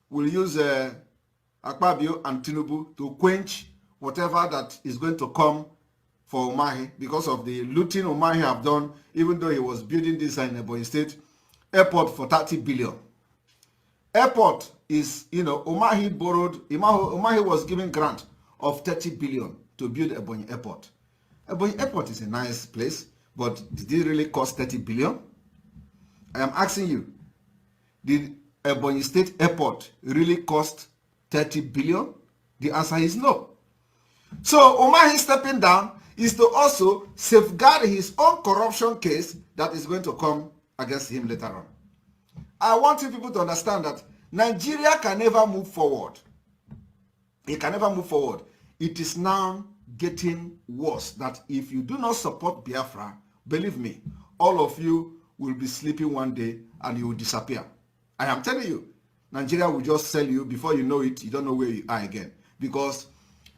will use Akpabio and Tinubu to quench whatever that is going to come for Umahi because of the looting Umahi have done, even though he was building this in Ebonyi State airport for 30 billion. Airport is, Umahi was given grant of 30 billion to build Ebonyi Airport. Ebonyi Airport is a nice place, but did it really cost 30 billion? I am asking you, did Ebonyi State Airport really cost 30 billion? The answer is no. So Umahi stepping down is to also safeguard his own corruption case that is going to come against him later on. I want you people to understand that Nigeria can never move forward. It can never move forward. It is now getting worse that if you do not support Biafra, believe me, all of you will be sleeping one day and you will disappear. I am telling you, Nigeria will just sell you. Before you know it, you don't know where you are again. Because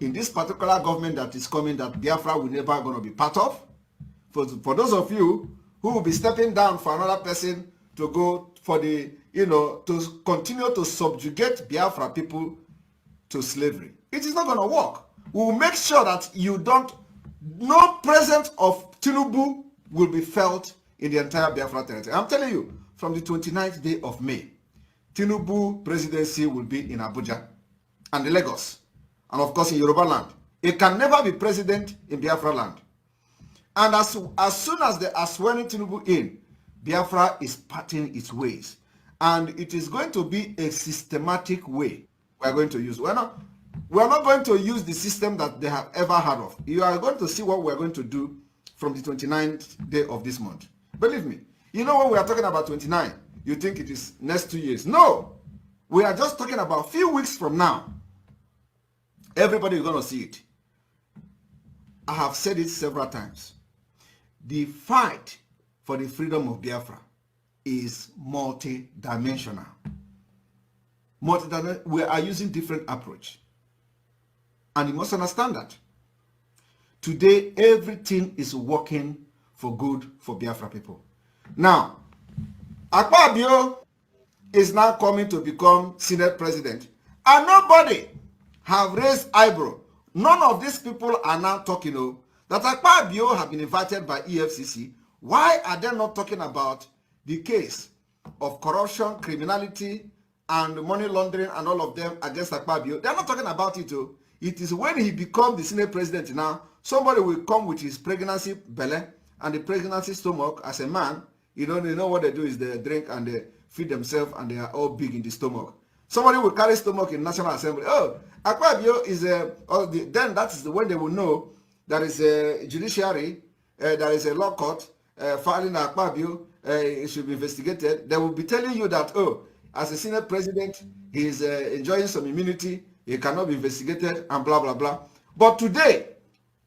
in this particular government that is coming, that Biafra will never going to be part of, for those of you who will be stepping down for another person to go for the, to continue to subjugate Biafra people to slavery, it is not going to work. We will make sure that no presence of Tinubu will be felt in the entire Biafra territory. I'm telling you, from the 29th day of May, Tinubu presidency will be in Abuja and Lagos, and of course in Yoruba land. It can never be president in Biafra land. And as soon as they are swearing Tinubu in, Biafra is parting its ways. And it is going to be a systematic way we are going to use. We are not going to use the system that they have ever heard of. You are going to see what we are going to do from the 29th day of this month. Believe me. When we are talking about 29, you think it is next 2 years. No. We are just talking about a few weeks from now. Everybody is going to see it. I have said it several times. The fight for the freedom of Biafra is multi-dimensional. We are using different approach. And you must understand that. Today, everything is working for good for Biafra people. Now, Akpabio is now coming to become Senate President. And nobody have raised eyebrow. None of these people are now talking that Akpabio have been invited by EFCC. Why are they not talking about the case of corruption, criminality, and money laundering and all of them against Akpabio? They're not talking about it. It is when he becomes the Senate President now, somebody will come with his pregnancy belly and the pregnancy stomach as a man. They know what they do is they drink and they feed themselves and they are all big in the stomach. Somebody will carry stomach in National Assembly. Oh, Akpabio is then that is when they will know there is a judiciary, there is a law court filing Akpabio, it should be investigated. They will be telling you that, as a Senate President, he is enjoying some immunity, he cannot be investigated, and blah, blah, blah. But today,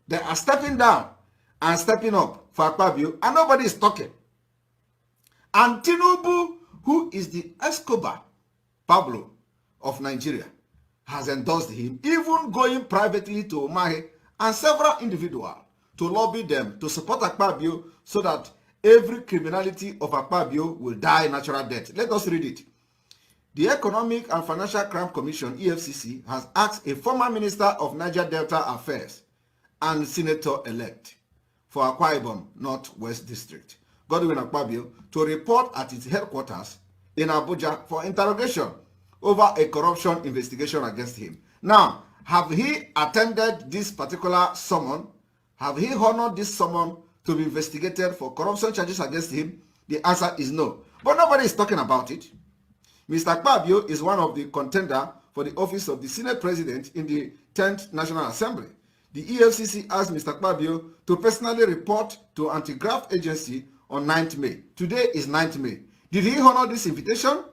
they are stepping down and stepping up for Akpabio, and nobody is talking. And Tinubu, who is the Escobar Pablo of Nigeria, has endorsed him, even going privately to Umahi and several individuals to lobby them to support Akpabio so that every criminality of Akpabio will die natural death. Let us read it. The Economic and Financial Crime Commission, EFCC, has asked a former Minister of Niger Delta Affairs and Senator-elect for Akwa Ibom Northwest District, Godwin Akpabio, to report at its headquarters in Abuja for interrogation over a corruption investigation against him. Now, have he attended this particular summon? Have he honored this summon to be investigated for corruption charges against him? The answer is no. But nobody is talking about it. Mr. Akpabio is one of the contenders for the office of the Senate President in the 10th National Assembly. The EFCC asked Mr. Akpabio to personally report to Anti-Graft Agency on 9th May. Today is 9th May. Did he honor this invitation?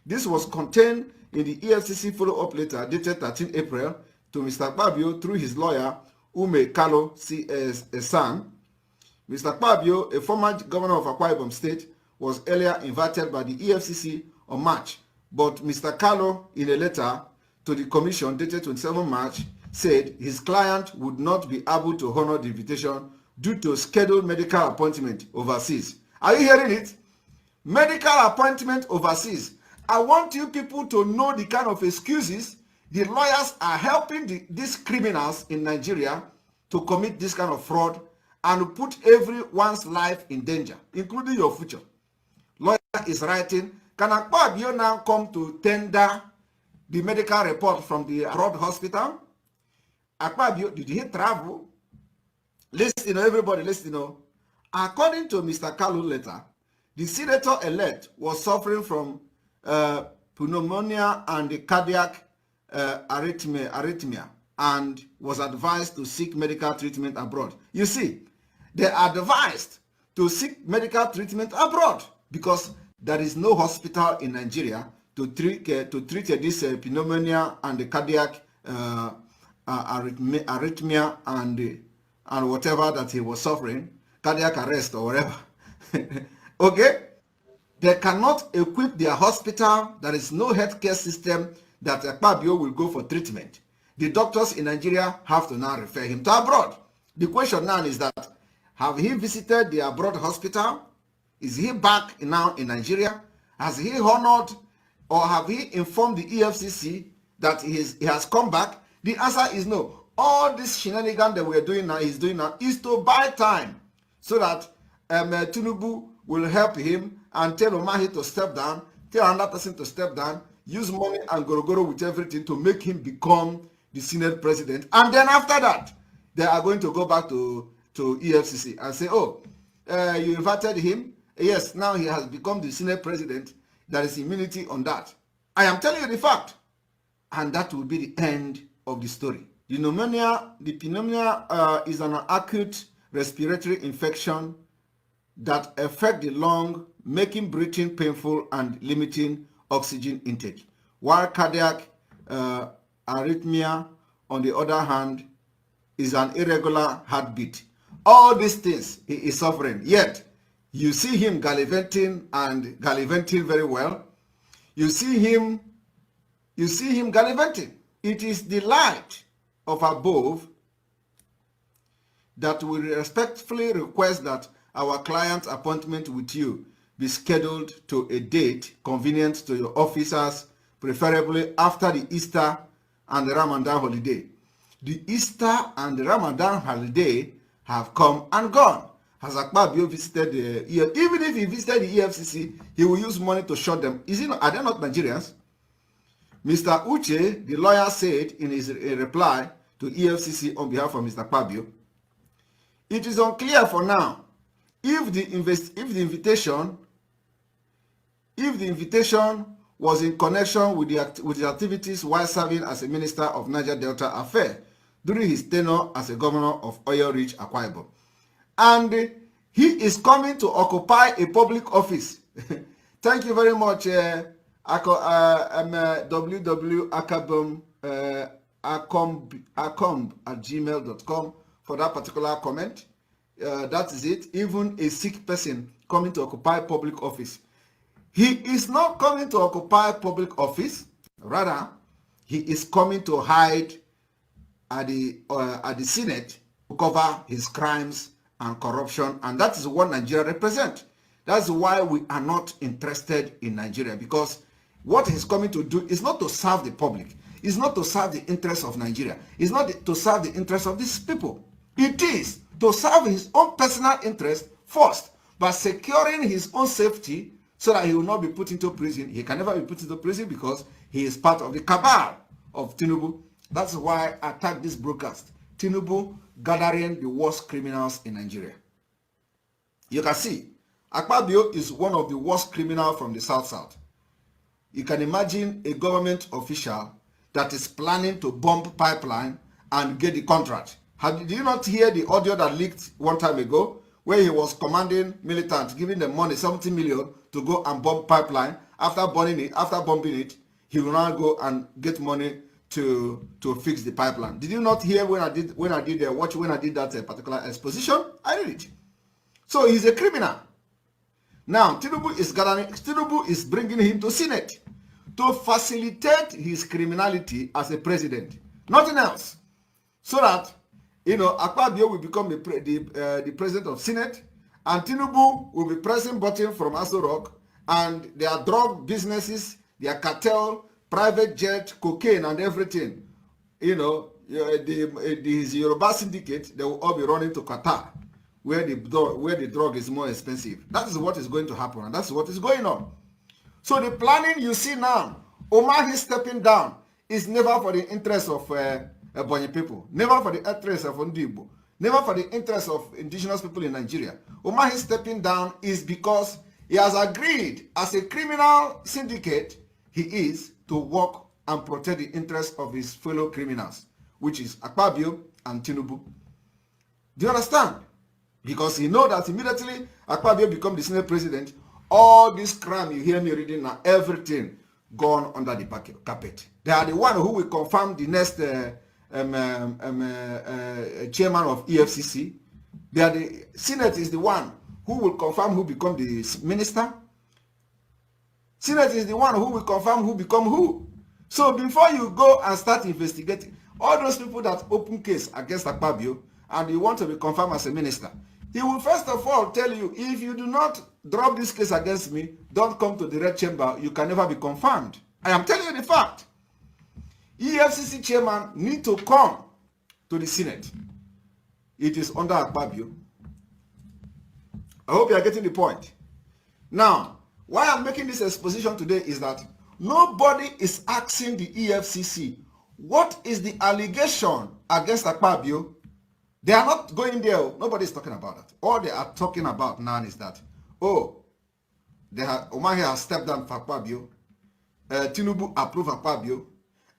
This was contained in the EFCC follow-up letter dated 13 April to Mr. Akpabio through his lawyer, Umahi Kalo San. Mr. Akpabio, a former governor of Akwa Ibom State, was earlier invited by the EFCC on March, but Mr. Kalo, in a letter to the commission dated 27 March, said his client would not be able to honor the invitation due to scheduled medical appointment overseas. Are you hearing it? Medical appointment overseas. I want you people to know the kind of excuses the lawyers are helping these criminals in Nigeria to commit this kind of fraud and put everyone's life in danger, including your future. Lawyer is writing, can Akpabio now come to tender the medical report from the abroad hospital? Akpabio, did he travel? Listen, everybody, listen. According to Mr. Kalu letter, the senator-elect was suffering from pneumonia and cardiac arrhythmia and was advised to seek medical treatment abroad. You see, they are advised to seek medical treatment abroad because there is no hospital in Nigeria to treat this pneumonia and the cardiac arrhythmia and whatever that he was suffering, cardiac arrest or whatever. Okay? They cannot equip their hospital. There is no healthcare system that Akpabio will go for treatment. The doctors in Nigeria have to now refer him to abroad. The question now is that, have he visited the abroad hospital? Is he back now in Nigeria? Has he honored or have he informed the EFCC that he has come back? The answer is no. All this shenanigan that we're doing now, is to buy time so that Tinubu will help him and tell Umahi to step down, tell another person to step down, use money and gorogoro with everything to make him become the Senate president. And then after that, they are going to go back to EFCC and say, oh, you invited him. Yes, now he has become the Senate president. There is immunity on that. I am telling you the fact. And that will be the end of the story. The pneumonia is an acute respiratory infection that affects the lung, making breathing painful and limiting oxygen intake. While cardiac arrhythmia, on the other hand, is an irregular heartbeat. All these things he is suffering. Yet, you see him gallivanting and gallivanting very well. You see him gallivanting. It is the light of above that we respectfully request that our client's appointment with you be scheduled to a date convenient to your officers, preferably after the Easter and the Ramadan holiday. The Easter and the Ramadan holiday have come and gone. Has Akpabio visited even if he visited the EFCC, he will use money to shut them. Are they not Nigerians? Mr. Uche, the lawyer, said in his reply to EFCC on behalf of Mr. Akpabio, it is unclear for now if the invitation was in connection with the activities while serving as a minister of Niger Delta Affairs during his tenure as a governor of Oyo-Rich Akwa Ibom. And he is coming to occupy a public office. Thank you very much, www.acomb@gmail.com for that particular comment. That is it. Even a sick person coming to occupy public office. He is not coming to occupy public office. Rather, he is coming to hide at the Senate to cover his crimes and corruption, and that is what Nigeria represents. That's why we are not interested in Nigeria, because what he's coming to do is not to serve the public. It's not to serve the interests of Nigeria. It's not to serve the interests of these people. It is to serve his own personal interest first, by securing his own safety so that he will not be put into prison. He can never be put into prison because he is part of the cabal of Tinubu. That's why I attack this broadcast. Tinubu gathering the worst criminals in Nigeria. You can see, Akpabio is one of the worst criminals from the South. You can imagine a government official that is planning to bomb pipeline and get the contract. Did you not hear the audio that leaked one time ago, where he was commanding militants, giving them money, 70 million, to go and bomb pipeline? After bombing it, he will now go and get money to fix the pipeline. Did you not hear when I did that particular exposition? I did it. So he's a criminal. Now Tinubu is bringing him to Senate to facilitate his criminality as a president. Nothing else. So that Akpabio will become the president of Senate, and Tinubu will be pressing button from Aso Rock, and their drug businesses, their cartel, private jet, cocaine, and everything. You know, his Yoruba syndicate, they will all be running to Qatar, where the drug is more expensive. That is what is going to happen, and that's what is going on. So the planning you see now, Umahi stepping down, is never for the interest of Ebonyi people, never for the interest of Ndibo, never for the interest of indigenous people in Nigeria. Umahi stepping down is because he has agreed, as a criminal syndicate, he is to work and protect the interests of his fellow criminals, which is Akpabio and Tinubu. Do you understand? Because he knows that immediately Akpabio becomes the Senate president, all this crime you hear me reading now, everything gone under the carpet. They are the one who will confirm the next chairman of EFCC. They are the Senate is the one who will confirm who become the minister. Senate is the one who will confirm who become who. So before you go and start investigating, all those people that open case against Akpabio and you want to be confirmed as a minister, he will first of all tell you, if you do not drop this case against me, don't come to the red chamber, you can never be confirmed. I am telling you the fact. EFCC chairman need to come to the Senate. It is under Akpabio. I hope you are getting the point. Now, why I'm making this exposition today is that nobody is asking the EFCC, what is the allegation against Akpabio? They are not going there. Nobody is talking about that. All they are talking about now is that, oh, Umahi has stepped down for Akpabio. Tinubu approved Akpabio.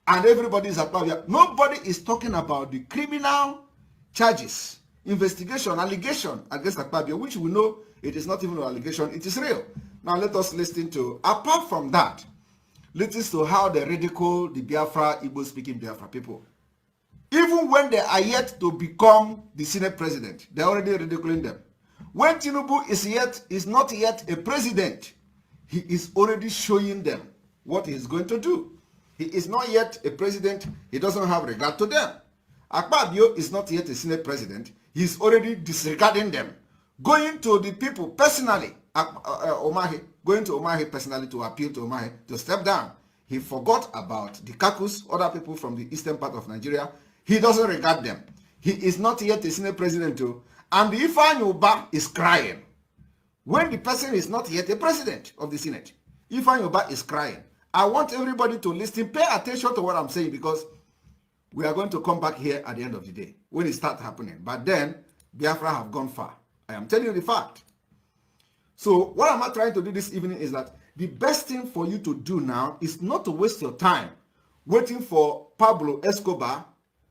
And everybody is Akpabio. Nobody is talking about the criminal charges, investigation, allegation against Akpabio, which we know it is not even an allegation, it is real. Now let us listen to, apart from that, listen to how they ridicule the Biafra, Igbo-speaking Biafra people. Even when they are yet to become the Senate president, they are already ridiculing them. When Tinubu is not yet a president, he is already showing them what he is going to do. He is not yet a president. He doesn't have regard to them. Akpabio is not yet a Senate president. He is already disregarding them. Going to the people personally, Umahi, going to Umahi personally to appeal to Umahi to step down. He forgot about the Kakus, other people from the eastern part of Nigeria. He doesn't regard them. He is not yet a Senate president too. And the Ifeanyi Uba is crying. When the person is not yet a president of the Senate, Ifeanyi Uba is crying. I want everybody to listen, pay attention to what I'm saying, because we are going to come back here at the end of the day when it starts happening. But then, Biafra have gone far. I am telling you the fact. So what am I trying to do this evening is that the best thing for you to do now is not to waste your time waiting for Pablo Escobar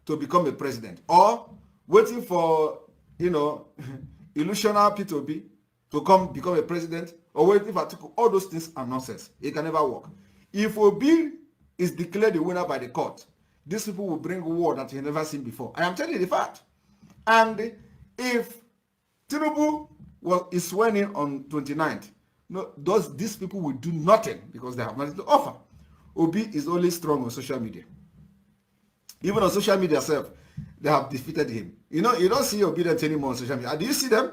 to become a president, or waiting for, illusional P2B to become a president, or waiting for all those things are nonsense. It can never work. If Obi is declared the winner by the court, these people will bring war that you never seen before. I am telling you the fact. And if Tinubu is sworn in on 29th, these people will do nothing because they have nothing to offer. Obi is only strong on social media. Even on social media itself, they have defeated him. You don't see Obi anymore on social media. Do you see them?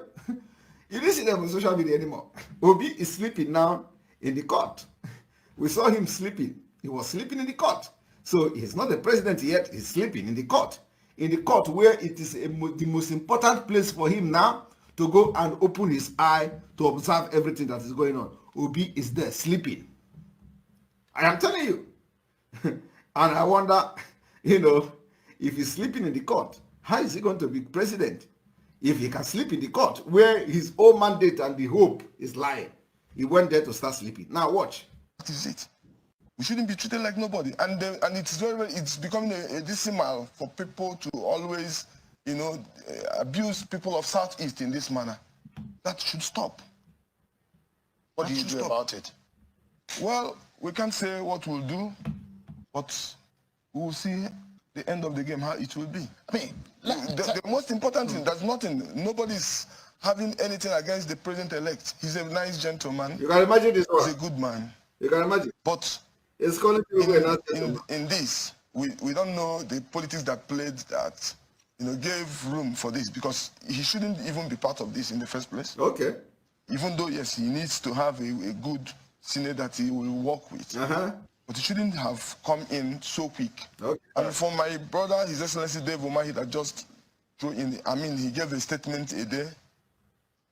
You don't see them on social media anymore. Obi is sleeping now in the court. We saw him sleeping. He was sleeping in the court. So he's not the president yet. He's sleeping in the court. In the court where it is the most important place for him now to go and open his eye to observe everything that is going on. Obi is there sleeping. I am telling you. And I wonder, if he's sleeping in the court, how is he going to be president? If he can sleep in the court where his own mandate and the hope is lying. He went there to start sleeping. Now watch. That is it. We shouldn't be treated like nobody. And it's becoming a decimal for people to always, abuse people of Southeast in this manner. That should stop. What do you do about it? Well, we can't say what we'll do, but we will see the end of the game, how it will be. I mean, the most important thing, there's nothing, nobody's having anything against the president-elect. He's a nice gentleman. You can imagine this one. He's a good man. You can imagine. But it's calling in this, we don't know the politics that played that, gave room for this, because he shouldn't even be part of this in the first place. Okay. Even though, yes, he needs to have a good Senate that he will work with. But he shouldn't have come in so quick. Okay. And for my brother, His Excellency Dave Umahi, that just threw in, I mean, he gave a statement a day,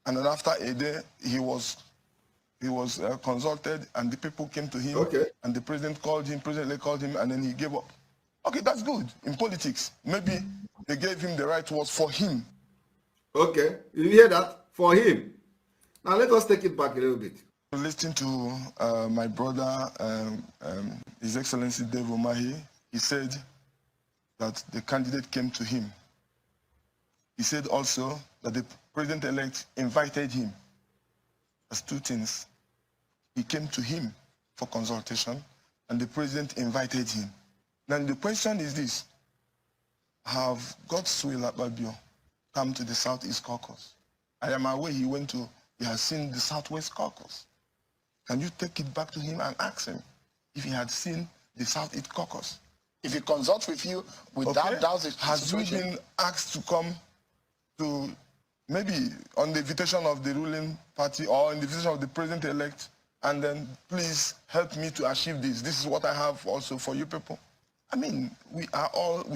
and then after a day, he was consulted, and the people came to him, and the president called him, President called him, and then he gave up. Okay, that's good in politics. Maybe they gave him the right words for him. Okay, you hear that? For him. Now let us take it back a little bit. Listening to my brother, His Excellency Dave Umahi, he said that the candidate came to him. He said also that the president-elect invited him. That's two things. He came to him for consultation, and the president invited him. Now the question is this: have Godswill Akpabio come to the Southeast Caucus? I am aware he has seen the Southwest Caucus. Can you take it back to him and ask him if he had seen the Southeast Caucus? If he consults with you without doubt, has he been asked to come to, maybe on the invitation of the ruling party or on the invitation of the president-elect, and then please help me to achieve this. This is what I have also for you people. I mean, we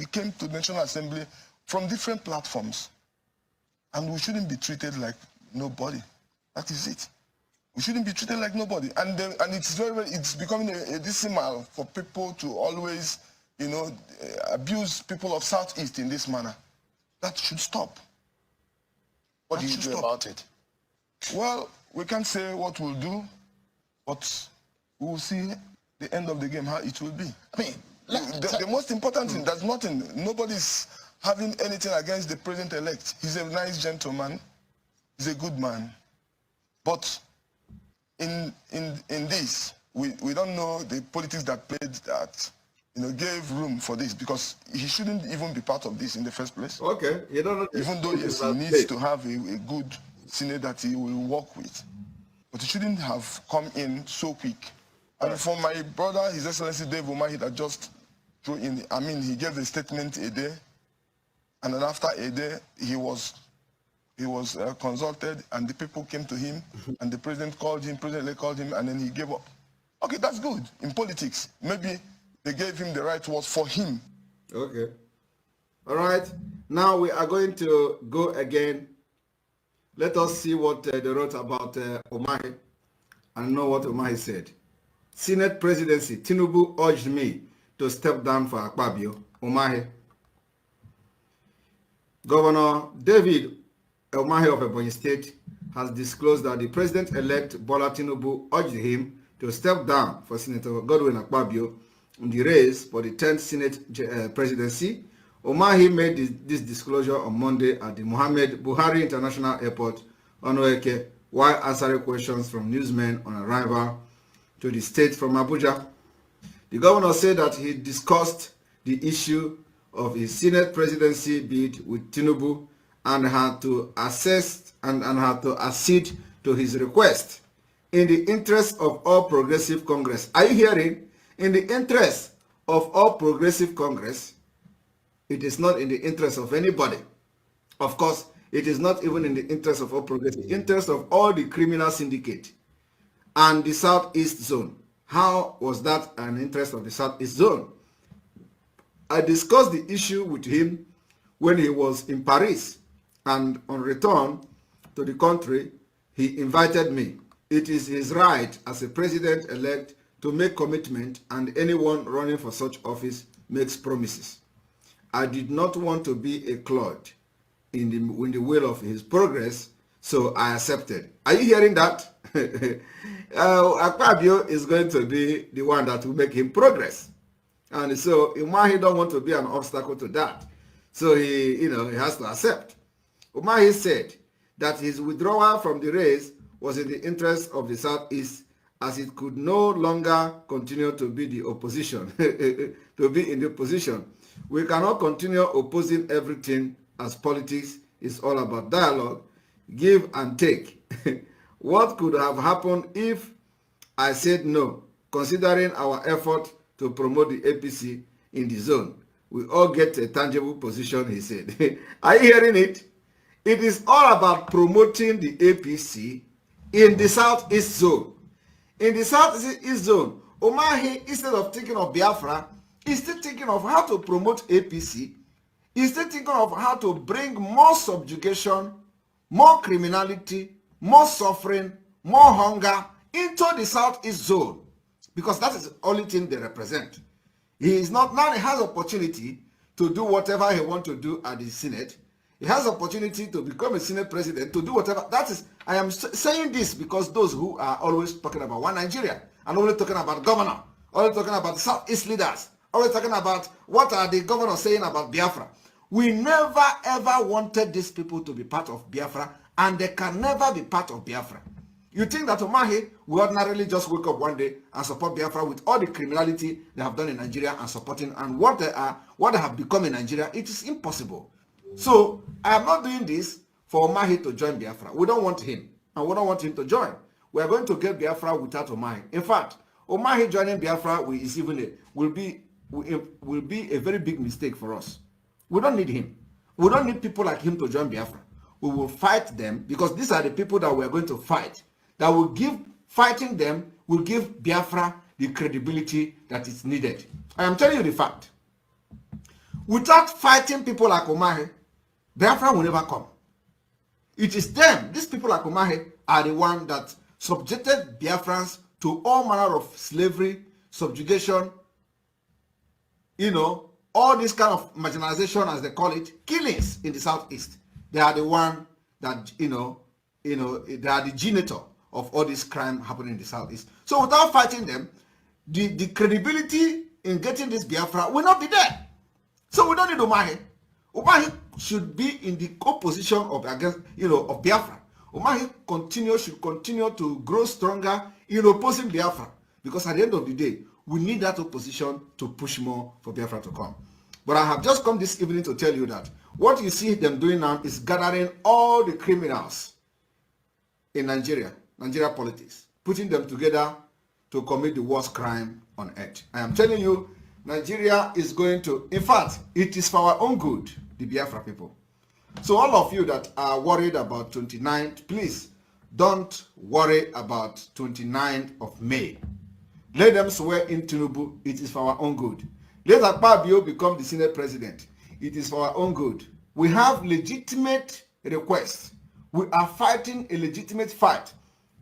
came to the National Assembly from different platforms, and we shouldn't be treated like nobody. That is it. We shouldn't be treated like nobody. And it's becoming a decimal for people to always, abuse people of Southeast in this manner. That should stop. What do you do about it? Well, we can't say what we'll do, but we will see the end of the game, how it will be. I mean, the most important thing, there's nothing, nobody's having anything against the president-elect. He's a nice gentleman. He's a good man. But in this, we don't know the politics that played that, gave room for this, because he shouldn't even be part of this in the first place. Okay, you don't know. Even though, yes, he needs to have a good Senate that he will work with. But he shouldn't have come in so quick. And for my brother, His Excellency Dave Umahi, that just threw in, I mean, he gave a statement a day, and then after a day, he was consulted, and the people came to him, and the president called him, and then he gave up. Okay, that's good in politics. Maybe they gave him the right words for him. Okay. All right. Now we are going to go again. Let us see what they wrote about Umahi and know what Umahi said. Senate presidency, Tinubu urged me to step down for Akpabio. Umahi. Governor David Umahi of Ebonyi State has disclosed that the president-elect Bola Tinubu urged him to step down for Senator Godwin Akpabio in the race for the 10th Senate presidency. Umahi made this disclosure on Monday at the Muhammad Buhari International Airport, Onoeke, while answering questions from newsmen on arrival to the state from Abuja. The governor said that he discussed the issue of his Senate presidency bid with Tinubu and had to assess and had to accede to his request in the interest of All Progressive Congress. Are you hearing? In the interest of All Progressive Congress. It is not in the interest of anybody. Of course, it is not even in the interest of All Progressive, interest of all the criminal syndicate and the Southeast Zone. How was that an interest of the Southeast Zone? I discussed the issue with him when he was in Paris, and on return to the country, he invited me. It is his right as a president-elect to make commitment, and anyone running for such office makes promises. I did not want to be a clod in the will of his progress, so I accepted. Are you hearing that? Akpabio is going to be the one that will make him progress. And so Umahi don't want to be an obstacle to that. So he has to accept. Umahi said that his withdrawal from the race was in the interest of the Southeast, as it could no longer continue to be the opposition, to be in the opposition. We cannot continue opposing everything, as politics is all about dialogue, give and take. What could have happened if I said no, considering our effort to promote the APC in the zone? We all get a tangible position, he said. Are you hearing it? It is all about promoting the APC in the Southeast Zone. In the southeast zone, Umahi, instead of thinking of Biafra, is still thinking of how to promote APC. He's still thinking of how to bring more subjugation, more criminality, more suffering, more hunger into the southeast zone, because that is the only thing they represent. He is not, now he has opportunity to do whatever he wants to do at the Senate. He has opportunity to become a Senate president, to do whatever. That is, I am saying this because those who are always talking about one Nigeria, and always talking about governor, always talking about the Southeast leaders, always talking about what are the governors saying about Biafra. We never ever wanted these people to be part of Biafra, and they can never be part of Biafra. You think that Umahi will ordinarily just wake up one day and support Biafra with all the criminality they have done in Nigeria and supporting, and what they have become in Nigeria? It is impossible. So I am not doing this for Umahi to join Biafra. We don't want him, and we don't want him to join. We are going to get Biafra without Umahi. In fact, Umahi joining Biafra will be a very big mistake for us. We don't need him. We don't need people like him to join Biafra. We will fight them, because these are the people that we are going to fight. That will fighting them will give Biafra the credibility that is needed. I am telling you the fact. Without fighting people like Umahi, Biafra will never come. It is them, these people like Umahi, are the one that subjected Biafrans to all manner of slavery, subjugation, all this kind of marginalization, as they call it, killings in the southeast. They are the one that, they are the genitor of all this crime happening in the southeast. So without fighting them, the credibility in getting this Biafra will not be there. So we don't need Umahi. Umahi should be in the opposition of Biafra. Umahi should continue to grow stronger in opposing Biafra, because at the end of the day, we need that opposition to push more for Biafra to come. But I have just come this evening to tell you that what you see them doing now is gathering all the criminals in Nigeria politics, putting them together to commit the worst crime on earth. I am telling you, Nigeria is going to, in fact, it is for our own good, the Biafra people. So all of you that are worried about 29th, please don't worry about 29th of May. Let them swear in Tinubu. It is for our own good. Let Akpabio become the Senate president. It is for our own good. We have legitimate requests. We are fighting a legitimate fight.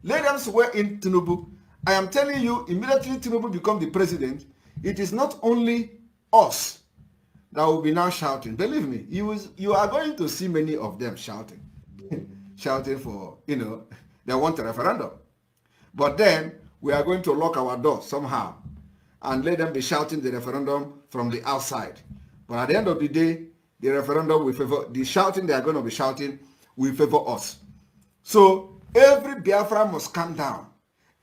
Let them swear in Tinubu. I am telling you, immediately Tinubu become the president, it is not only us that will be now shouting. Believe me, you are going to see many of them shouting. Shouting for, they want a referendum. But then, we are going to lock our door somehow and let them be shouting the referendum from the outside. But at the end of the day, the referendum will favor, the shouting they are going to be shouting will favor us. So every Biafra must calm down.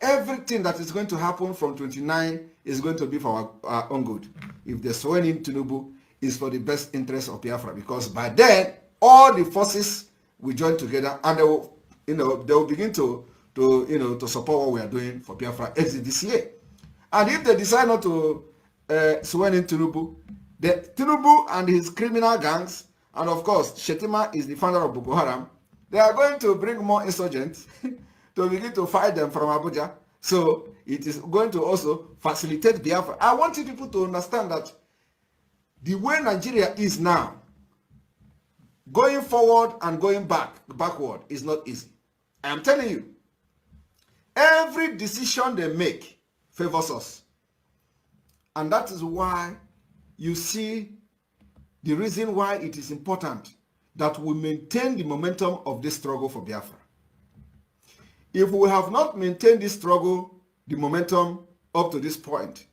Everything that is going to happen from 29 is going to be for our own good. If the swearing in Tinubu is for the best interest of Biafra, because by then all the forces will join together and they will begin to support what we are doing for Biafra exit this year. And if they decide not to swear in Tinubu, Tinubu and his criminal gangs, and of course, Shetima is the founder of Boko Haram, they are going to bring more insurgents to begin to fight them from Abuja. So it is going to also facilitate Biafra. I want you people to understand that the way Nigeria is now, going forward and going backward is not easy. I am telling you, every decision they make favors us. And that is why you see the reason why it is important that we maintain the momentum of this struggle for Biafra. If we have not maintained this struggle, the momentum up to this point,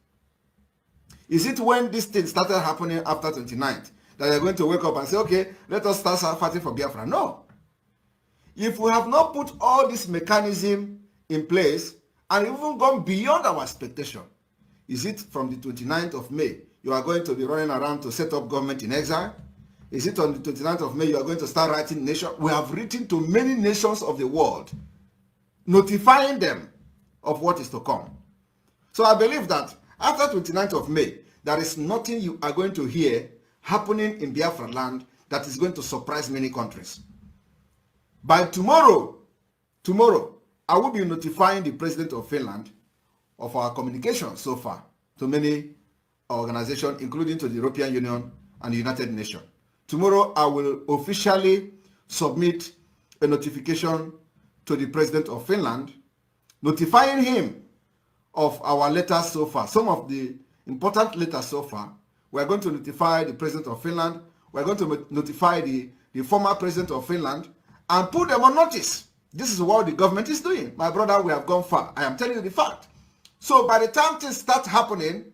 is it when this thing started happening after 29th that they're going to wake up and say, okay, let us start fighting for Biafra? No. If we have not put all this mechanism in place and even gone beyond our expectation, is it from the 29th of May you are going to be running around to set up government in exile? Is it on the 29th of May you are going to start writing nations? We have written to many nations of the world, notifying them of what is to come. So I believe that after 29th of May, there is nothing you are going to hear happening in Biafra land that is going to surprise many countries. By tomorrow, I will be notifying the president of Finland of our communication so far to many organizations, including to the European Union and the United Nations. Tomorrow, I will officially submit a notification to the President of Finland, notifying him of our letters so far. Some of the important letters so far. We are going to notify the President of Finland. We are going to notify the former President of Finland and put them on notice. This is what the government is doing. My brother, we have gone far. I am telling you the fact. So by the time things start happening,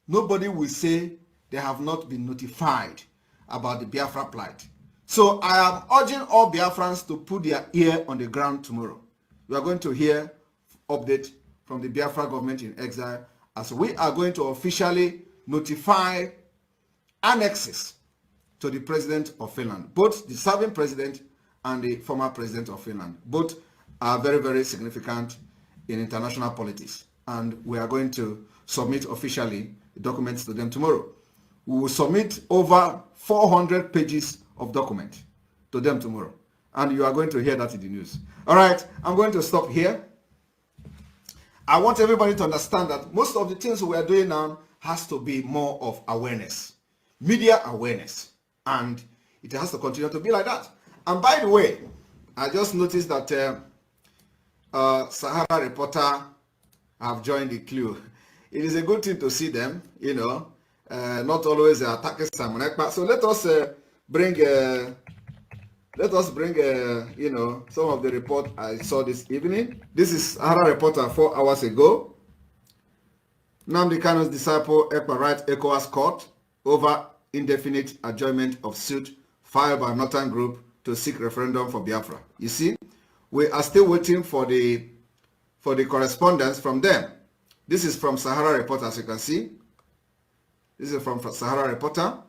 nobody will say they have not been notified about the Biafra plight. So I am urging all Biafrans to put their ear on the ground tomorrow. We are going to hear update from the Biafra government in exile as we are going to officially notify annexes to the President of Finland. Both the serving president and the former President of Finland. Both are very, very significant in international politics. And we are going to submit officially the documents to them tomorrow. We will submit over 400 pages of document to them tomorrow. And you are going to hear that in the news. All right, I'm going to stop here. I want everybody to understand that most of the things we are doing now has to be more of awareness, media awareness, and it has to continue to be like that. And by the way, I just noticed that Sahara Reporter have joined the clue. It is a good thing to see them, you know, not always attacking Simon Ekpa. So let us bring you know, some of the report I saw this evening. This is Sahara Reporter 4 hours ago. Nnamdi Kanu's disciple Ekpa writes ECOWAS court over indefinite adjournment of suit filed by Northern Group to seek referendum for Biafra. You see, we are still waiting for the correspondence from them. This is from Sahara Reporter, as you can see. This is from Sahara Reporter.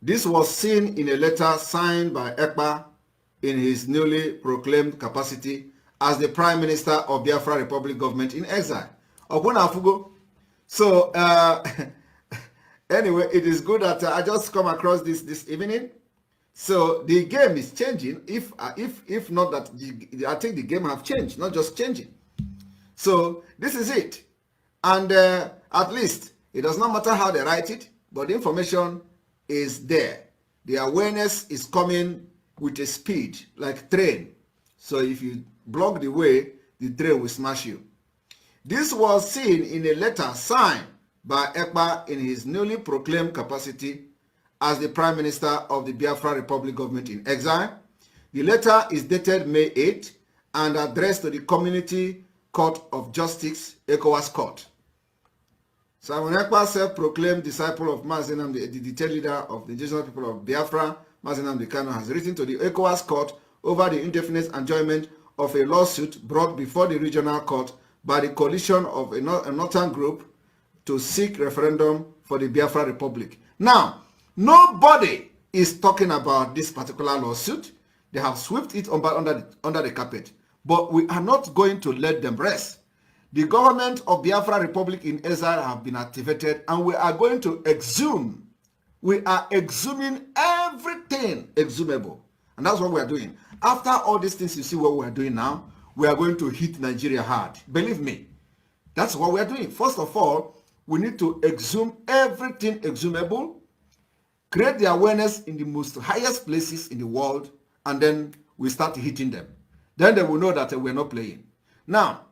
This was seen in a letter signed by Ekpa in his newly proclaimed capacity as the Prime Minister of Biafra Republic government in exile. So anyway, it is good that I just come across this evening. So the game is changing. If not that, I think the game have changed, not just changing. So this is it. And at least it does not matter how they write it, but the information is there. The awareness is coming with a speed like train. So if you block the way, the train will smash you. This was seen in a letter signed by Ekpa in his newly proclaimed capacity as the Prime Minister of the Biafra Republic government in exile. The letter is dated May 8 and addressed to the Community Court of Justice, ECOWAS Court. Simon Ekpa, self-proclaimed disciple of Mazen, the detailed leader of the indigenous people of Biafra, Mazen Kanu, has written to the ECOWAS Court over the indefinite adjournment of a lawsuit brought before the regional court by the coalition of a northern group to seek referendum for the Biafra Republic. Now, nobody is talking about this particular lawsuit. They have swept it under the carpet. But we are not going to let them rest. The government of Biafra Republic in exile have been activated, and we are going to exhume. We are exhuming everything exhumable. And that's what we are doing. After all these things, you see what we are doing now, we are going to hit Nigeria hard. Believe me. That's what we are doing. First of all, we need to exhume everything exhumable, create the awareness in the most highest places in the world, and then we start hitting them. Then they will know that we're not playing. Now,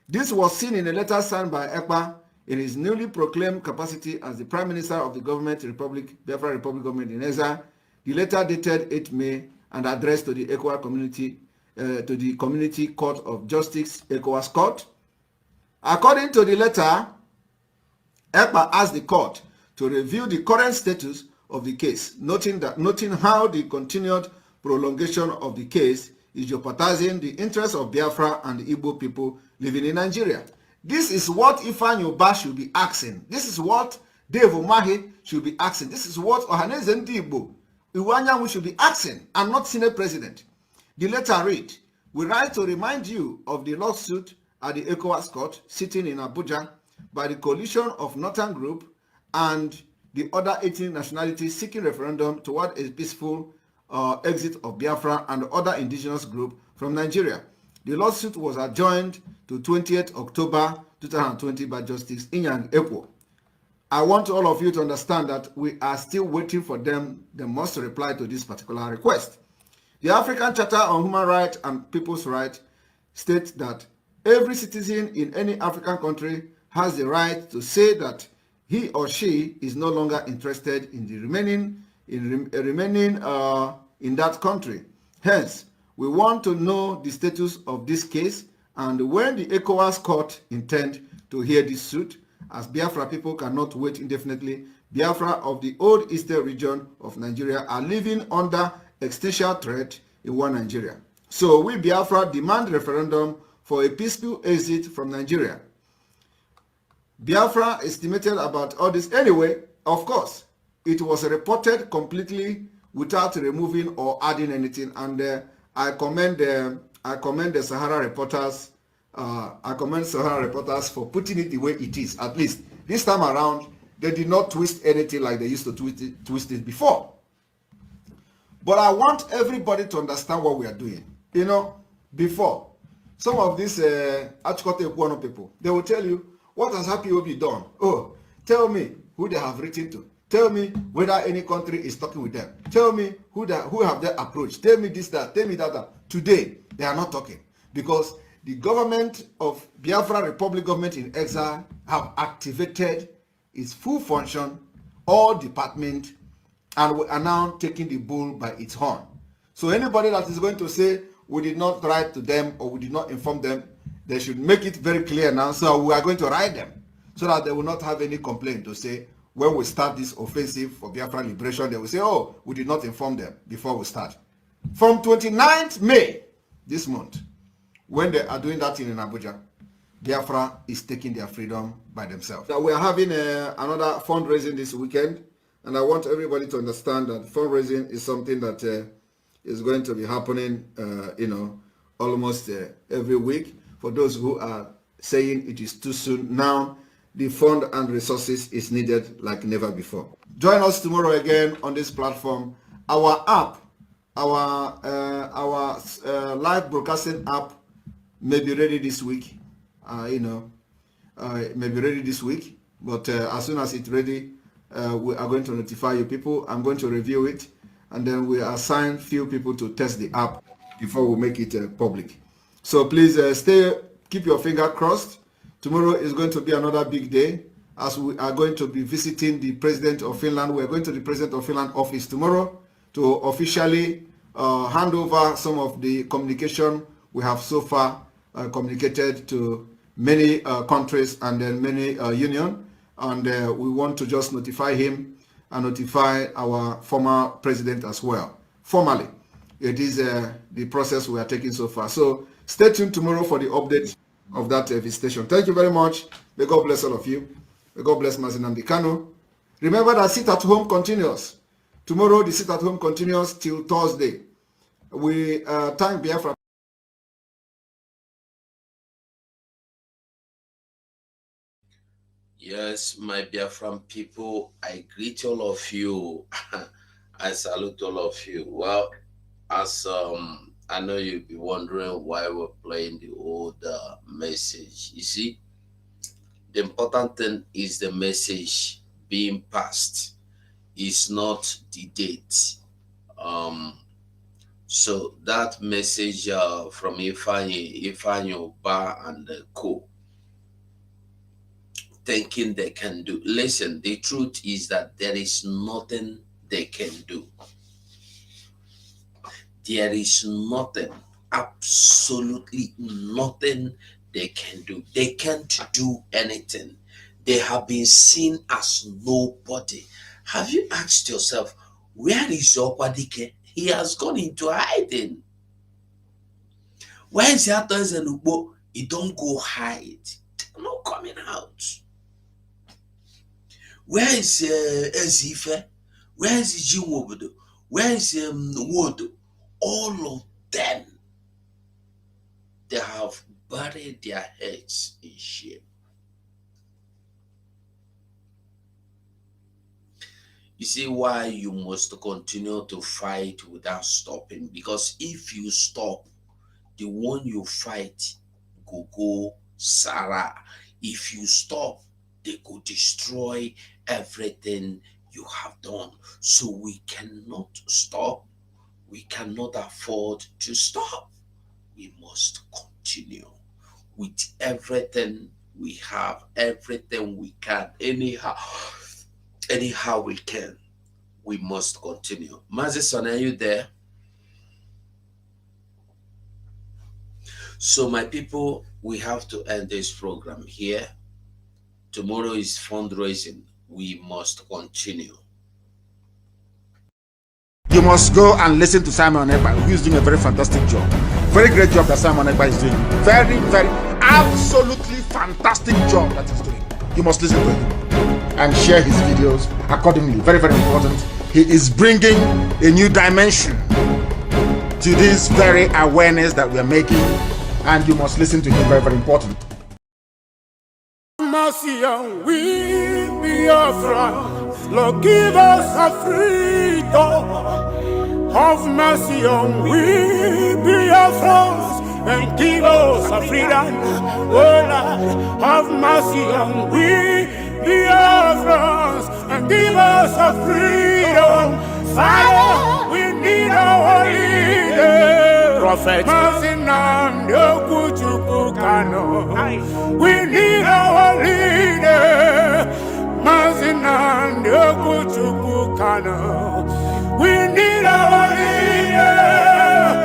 this was seen in a letter signed by Ekpa in his newly proclaimed capacity as the Prime Minister of the Biafra Republic government in exile. The letter dated 8 May and addressed to the ECOWAS community, to the Community Court of Justice, ECOWAS Court. According to the letter, Ekpa asked the court to review the current status of the case, noting how the continued prolongation of the case is jeopardizing the interests of Biafra and the Igbo people living in Nigeria. This is what Ifeanyi Ubah should be asking. This is what Dave Umahi should be asking. This is what Ohanaeze Ndị Igbo, Iwanyanwu should be asking, and not Senate President. The letter read, "We write to remind you of the lawsuit at the ECOWAS court sitting in Abuja by the coalition of Northern Group and the other 18 nationalities seeking referendum toward a peaceful exit of Biafra and other indigenous groups from Nigeria. The lawsuit was adjourned to 20th October 2020 by Justice Inyang Ekwo. I want all of you to understand that we are still waiting for them. They must reply to this particular request. The African Charter on Human Rights and People's Rights states that every citizen in any African country has the right to say that he or she is no longer interested in the remaining in that country. Hence, we want to know the status of this case and when the ECOWAS court intend to hear this suit, as Biafra people cannot wait indefinitely. Biafra of the old eastern region of Nigeria are living under existential threat in one Nigeria. So we Biafra demand referendum for a peaceful exit from Nigeria. Biafra estimated about all this. Anyway, of course, it was reported completely without removing or adding anything, and I commend the Sahara reporters. I commend Sahara reporters for putting it the way it is. At least this time around, they did not twist anything like they used to twist it before. But I want everybody to understand what we are doing. You know, before, some of these Achikote Ekuono people, they will tell you, what has IPOB done? Oh, tell me who they have written to. Tell me whether any country is talking with them. Tell me who have they approached. Tell me this, that. Tell me that. Today, they are not talking because the government of Biafra Republic government in exile have activated its full function, all department, and we are now taking the bull by its horn. So anybody that is going to say we did not write to them or we did not inform them, they should make it very clear now. So we are going to write them so that they will not have any complaint to say when we start this offensive for Biafra liberation, they will say, oh, we did not inform them before we start. From 29th May this month, when they are doing that thing in Abuja, Biafra is taking their freedom by themselves. Now we are having another fundraising this weekend, and I want everybody to understand that fundraising is something that is going to be happening, almost every week. For those who are saying it is too soon, now the fund and resources is needed like never before. Join us tomorrow again on this platform. Our app, our live broadcasting app may be ready this week. May be ready this week. But as soon as it's ready, we are going to notify you people. I'm going to review it, and then we assign few people to test the app before we make it public. So please keep your finger crossed. Tomorrow is going to be another big day as we are going to be visiting the President of Finland. We are going to the President of Finland office tomorrow to officially hand over some of the communication we have so far communicated to many countries and then many union. And we want to just notify him and notify our former president as well. Formally, it is the process we are taking so far. So stay tuned tomorrow for the update of that visitation. Thank you very much. May God bless all of you. May God bless Mazinamdi Kanu. Remember that sit at home continues. Tomorrow the sit at home continues till Thursday. We thank Biafra. Yes, my Biafran people, I greet all of you. I salute all of you. Well, as I know you'll be wondering why we're playing the old message. You see, the important thing is the message being passed. It's not the date. So that message from Ifeanyi Oba and the co, thinking they can do. Listen, the truth is that there is nothing they can do. There is nothing, absolutely nothing they can do. They can't do anything. They have been seen as nobody. Have you asked yourself, where is Okwadike? He has gone into hiding. Where is Yatos and Ugbo? He don't go hide. They're not coming out. Where is Ezife? Where is Jinwobodo? Where is Wodo? All of them, they have buried their heads in shame. You see why you must continue to fight without stopping, because if you stop, the one you fight go Sarah. If you stop, they could destroy everything you have done. So we cannot stop. We cannot afford to stop. We must continue with everything we have, everything we can, anyhow we can. We must continue. Mazison, are you there? So my people, we have to end this program here. Tomorrow is fundraising. We must continue. You must go and listen to Simon Ekpa, who is doing a very fantastic job. Very great job that Simon Ekpa is doing. Very, very, absolutely fantastic job that he's doing. You must listen to him and share his videos accordingly. Very, very important. He is bringing a new dimension to this very awareness that we are making, and you must listen to him. Very, very important. Mercy on we, Biafra, Lord, give us a freedom. Have mercy on we, Biafra, and give us a freedom. Oh Lord, have mercy on we, Biafra, and give us a freedom. Father, we need our leader. Prophet, we need our leader. Mazinand Yokuchukukano.